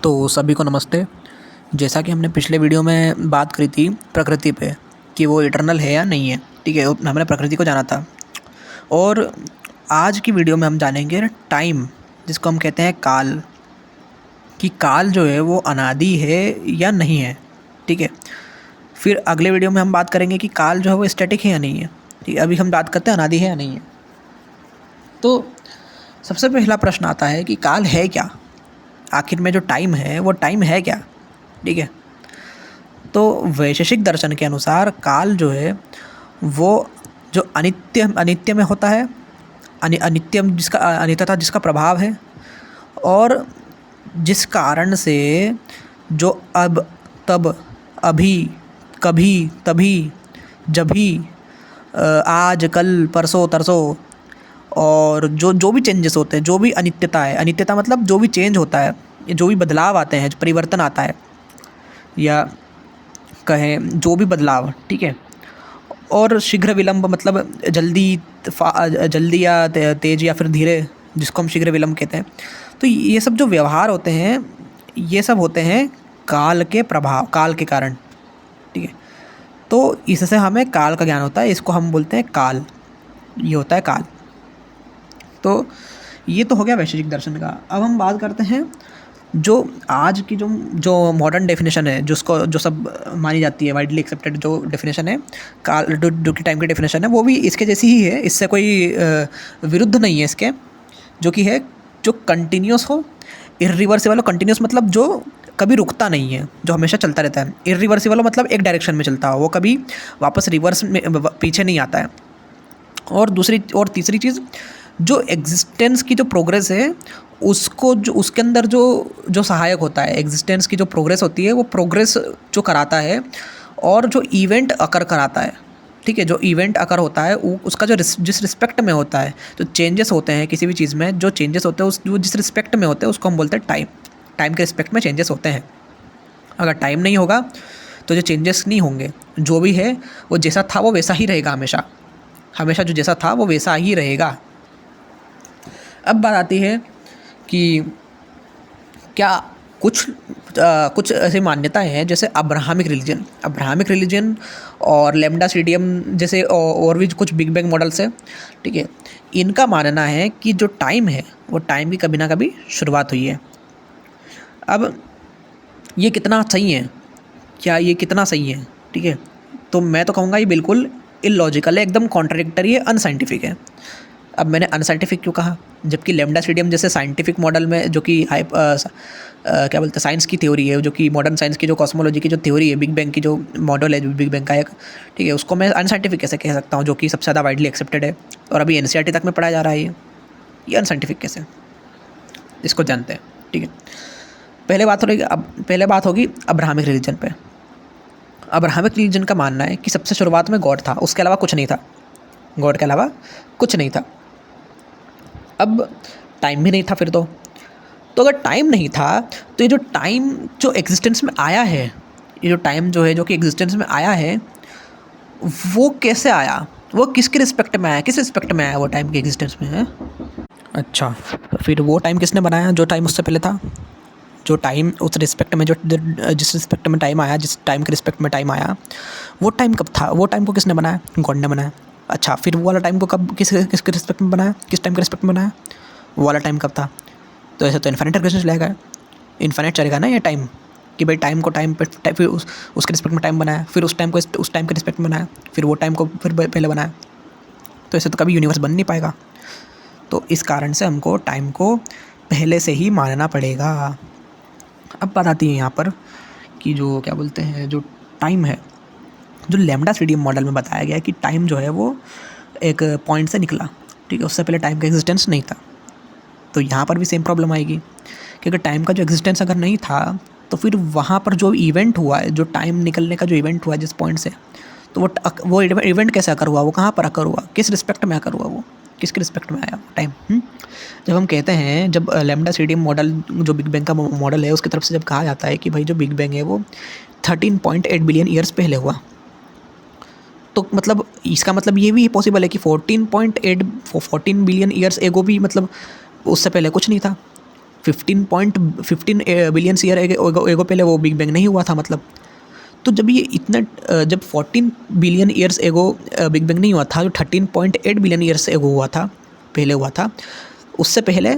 तो सभी को नमस्ते। जैसा कि हमने पिछले वीडियो में बात करी थी प्रकृति पे कि वो इटर्नल है या नहीं है, ठीक है। हमने प्रकृति को जाना था और आज की वीडियो में हम जानेंगे टाइम, जिसको हम कहते हैं काल, कि काल जो है वो अनादि है या नहीं है, ठीक है। फिर अगले वीडियो में हम बात करेंगे कि काल जो है वो स्टैटिक है या नहीं है, ठीक है। अभी हम बात करते हैं अनादि है या नहीं है। तो सबसे पहला प्रश्न आता है कि काल है क्या, आखिर में जो टाइम है वो टाइम है क्या, ठीक है। तो वैशेषिक दर्शन के अनुसार काल जो है वो जो अनित्य अनित्य में होता है, अनित्यम जिसका अनित्यता जिसका प्रभाव है, और जिस कारण से जो अब तब अभी कभी तभी जभी आज कल परसों तरसों और जो जो भी चेंजेस होते हैं, जो भी अनित्यता है, अनित्यता मतलब जो भी चेंज होता है, जो भी बदलाव आते हैं, जो परिवर्तन आता है, या कहें जो भी बदलाव, ठीक है। और शीघ्र विलंब मतलब जल्दी या तेज या फिर धीरे, जिसको हम शीघ्र विलंब कहते हैं। तो ये सब जो व्यवहार होते हैं, ये सब होते हैं काल के प्रभाव, काल के कारण, ठीक है। तो इससे हमें काल का ज्ञान होता है, इसको हम बोलते हैं काल, ये होता है काल। तो ये तो हो गया वैशेषिक दर्शन का। अब हम बात करते हैं जो आज की जो मॉडर्न डेफिनेशन है, जो सब मानी जाती है, वाइडली एक्सेप्टेड जो डेफिनेशन है काल, जो कि टाइम की डेफिनेशन है, वो भी इसके जैसी ही है, इससे कोई विरुद्ध नहीं है इसके, जो कि है जो कंटिन्यूस हो, इर्रिवर्सिबल हो। कंटिन्यूस मतलब जो कभी रुकता नहीं है, जो हमेशा चलता रहता है। इर्रिवर्सिबल मतलब एक डायरेक्शन में चलता हो, वो कभी वापस रिवर्स में पीछे नहीं आता है। और तीसरी चीज़, जो एग्जिस्टेंस की जो प्रोग्रेस है उसको, जो उसके अंदर जो सहायक होता है, एग्जिस्टेंस की जो प्रोग्रेस होती है, वो प्रोग्रेस जो कराता है, और जो इवेंट अकर कराता है, ठीक है। जो इवेंट अकर होता है वो उसका जिस रिस्पेक्ट में होता है, जो चेंजेस होते हैं किसी भी चीज़ में, जो चेंजेस होते हैं वो जिस रिस्पेक्ट में होते हैं उसको हम बोलते हैं टाइम। टाइम के रिस्पेक्ट में चेंजेस होते हैं। अगर टाइम नहीं होगा तो जो चेंजेस नहीं होंगे, जो भी है वो जैसा था वो वैसा ही रहेगा, हमेशा हमेशा जो जैसा था वो वैसा ही रहेगा। अब बात आती है कि क्या कुछ ऐसी मान्यताएं हैं, जैसे अब्राहमिक रिलीजन और लैम्डा सीडियम जैसे, और भी कुछ बिग बैंग मॉडल्स है, ठीक है। इनका मानना है कि जो टाइम है वो टाइम की कभी ना कभी शुरुआत हुई है। अब ये कितना सही है, क्या ये कितना सही है, ठीक है। तो मैं तो कहूँगा ये बिल्कुल इलॉजिकल है, एकदम कॉन्ट्राडिक्टरी है, अनसाइंटिफिक है। अब मैंने अनसाइंटिफिक क्यों कहा, जबकि लैम्डा सीडियम जैसे साइंटिफिक मॉडल में, जो कि क्या बोलते हैं, साइंस की थ्योरी है, जो कि मॉडर्न साइंस की जो कॉस्मोलॉजी की जो थ्योरी है, बिग बैंग की जो मॉडल है, बिग बैंग का एक, ठीक है, उसको मैं अनसाइंटिफिक कैसे कह सकता हूँ, जो कि सबसे ज़्यादा वाइडली एक्सेप्टेड है और अभी एनसीईआरटी तक में पढ़ाया जा रहा है। ये अनसाइंटिफिक कैसे, इसको जानते हैं, ठीक है। पहले बात होगी अब्राहमिक रिलीजन पे। अब्राहमिक रिलीजन का मानना है कि सबसे शुरुआत में गॉड था, उसके अलावा कुछ नहीं था, गॉड के अलावा कुछ नहीं था। अब टाइम भी नहीं था फिर तो अगर टाइम नहीं था तो ये जो टाइम जो एग्जिस्टेंस में आया है, ये जो टाइम जो है जो कि एग्जिस्टेंस में आया है, वो कैसे आया, वो किसके रिस्पेक्ट में आया, किस रिस्पेक्ट में आया वो टाइम के एग्जिस्टेंस में है। अच्छा, फिर वो टाइम किसने बनाया, जो टाइम उससे पहले था, जो टाइम उस रिस्पेक्ट में, जो जिस रिस्पेक्ट में टाइम आया, जिस टाइम के रिस्पेक्ट में टाइम आया, वो टाइम कब था, वो टाइम को किसने बनाया, गॉड ने बनाया। अच्छा, फिर वो वाला टाइम को कब किसके रिस्पेक्ट में बनाया, किस टाइम के रिस्पेक्ट में बनाया, वो वाला टाइम कब था। तो ऐसे तो इन्फिनिट रिलेशन चलेगा, इन्फिनिट चलेगा ना ये टाइम, कि भाई टाइम को टाइम पे फिर उसके रिस्पेक्ट में टाइम बनाया, फिर उस टाइम को उस टाइम के रिस्पेक्ट में बनाया, फिर वो टाइम को फिर पहले बनाया। तो ऐसे तो कभी यूनिवर्स बन नहीं पाएगा। तो इस कारण से हमको टाइम को पहले से ही मानना पड़ेगा। अब बात आती है यहाँ पर कि जो क्या बोलते हैं, जो टाइम है, जो लैम्डा सीडियम मॉडल में बताया गया है कि टाइम जो है वो एक पॉइंट से निकला, ठीक है, उससे पहले टाइम का एग्जिस्टेंस नहीं था। तो यहाँ पर भी सेम प्रॉब्लम आएगी कि अगर टाइम का जो एग्जिस्टेंस अगर नहीं था तो फिर वहाँ पर जो इवेंट हुआ है, जो टाइम निकलने का जो इवेंट हुआ है जिस पॉइंट से, तो वो इवेंट कैसे आकर हुआ, वो कहाँ पर आकर हुआ, किस रिस्पेक्ट में आकर हुआ, वो किसके रिस्पेक्ट में आया वो टाइम। जब हम कहते हैं, जब लैम्डा सीडियम मॉडल जो बिग बैंग का मॉडल है उसकी तरफ से जब कहा जाता है कि भाई जो बिग बैंग है वो 13.8 बिलियन ईयर्स पहले हुआ, तो मतलब इसका मतलब ये भी पॉसिबल है कि 14 बिलियन ईयर्स एगो भी मतलब उससे पहले कुछ नहीं था। 15 बिलियन ईयर एगो पहले वो बिग बैंग नहीं हुआ था मतलब। तो जब ये इतना जब 14 billion years ago big bang नहीं हुआ था, जो 13.8 बिलियन ईयर्स एगो हुआ था, पहले हुआ था, उससे पहले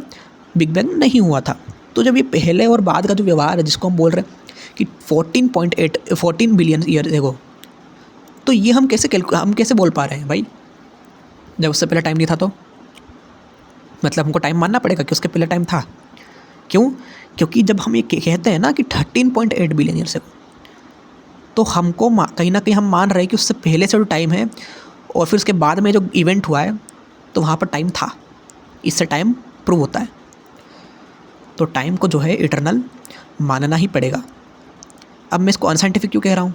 बिग बैंग नहीं हुआ था। तो जब ये पहले और बाद का जो व्यवहार है जिसको हम बोल रहे हैं कि 14 बिलियन ईयर एगो, तो ये हम कैसे बोल पा रहे हैं भाई, जब उससे पहले टाइम नहीं था? तो मतलब हमको टाइम मानना पड़ेगा कि उसके पहले टाइम था। क्यों? क्योंकि जब हम ये कहते हैं ना कि 13.8 बिलियन ईयर से, तो हमको कहीं ना कहीं हम मान रहे हैं कि उससे पहले से जो टाइम है और फिर उसके बाद में जो इवेंट हुआ है, तो वहाँ पर टाइम था। इससे टाइम प्रूव होता है। तो टाइम को जो है इटर्नल मानना ही पड़ेगा। अब मैं इसको अनसाइंटिफिक क्यों कह रहा हूँ?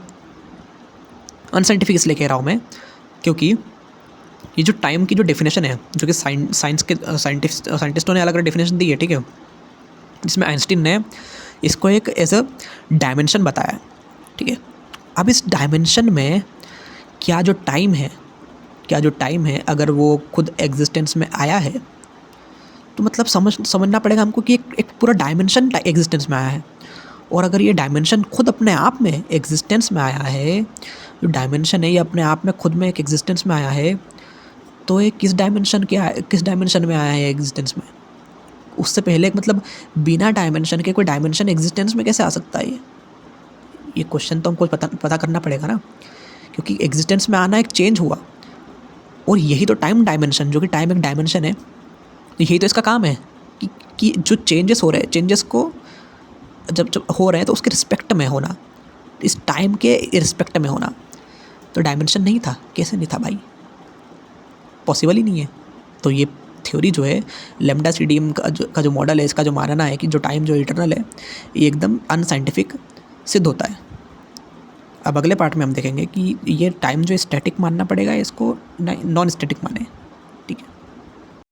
अनसाइंटिफिक इसलिए कह रहा हूँ मैं क्योंकि ये जो टाइम की जो डेफिनेशन है, जो कि साइंस के साइंटिस्टों ने अलग अलग डेफिनेशन दी है, ठीक है, जिसमें आइंस्टीन ने इसको एक एज अ डायमेंशन बताया, ठीक है। अब इस डायमेंशन में क्या जो टाइम है अगर वो खुद एग्जिस्टेंस में आया है, तो मतलब समझना पड़ेगा हमको कि एक पूरा डायमेंशन एग्जिस्टेंस में आया है। और अगर ये डायमेंशन खुद अपने आप में एग्जिस्टेंस में आया है, जो डायमेंशन है ये अपने आप में खुद में एक एग्जिस्टेंस में आया है, तो ये किस डायमेंशन में आया है एग्जिस्टेंस में? उससे पहले मतलब बिना डायमेंशन के कोई डायमेंशन एग्जिस्टेंस में कैसे आ सकता है? ये क्वेश्चन तो हमको पता करना पड़ेगा ना, क्योंकि एग्जिस्टेंस में आना एक चेंज हुआ, और यही तो टाइम डायमेंशन, जो कि टाइम एक डायमेंशन है, यही तो इसका काम है कि जो चेंजेस हो रहे हैं, चेंजेस को जब हो रहे हैं तो उसके रिस्पेक्ट में होना, इस टाइम के रिस्पेक्ट में होना। तो डायमेंशन नहीं था, कैसे नहीं था भाई? पॉसिबल ही नहीं है। तो ये थ्योरी जो है लैम्डा सीडीएम का जो मॉडल है, इसका जो मानना है कि जो टाइम जो इटर्नल है, ये एकदम अनसाइंटिफिक सिद्ध होता है। अब अगले पार्ट में हम देखेंगे कि ये टाइम जो स्टैटिक मानना पड़ेगा, इसको नॉन स्टैटिक माने।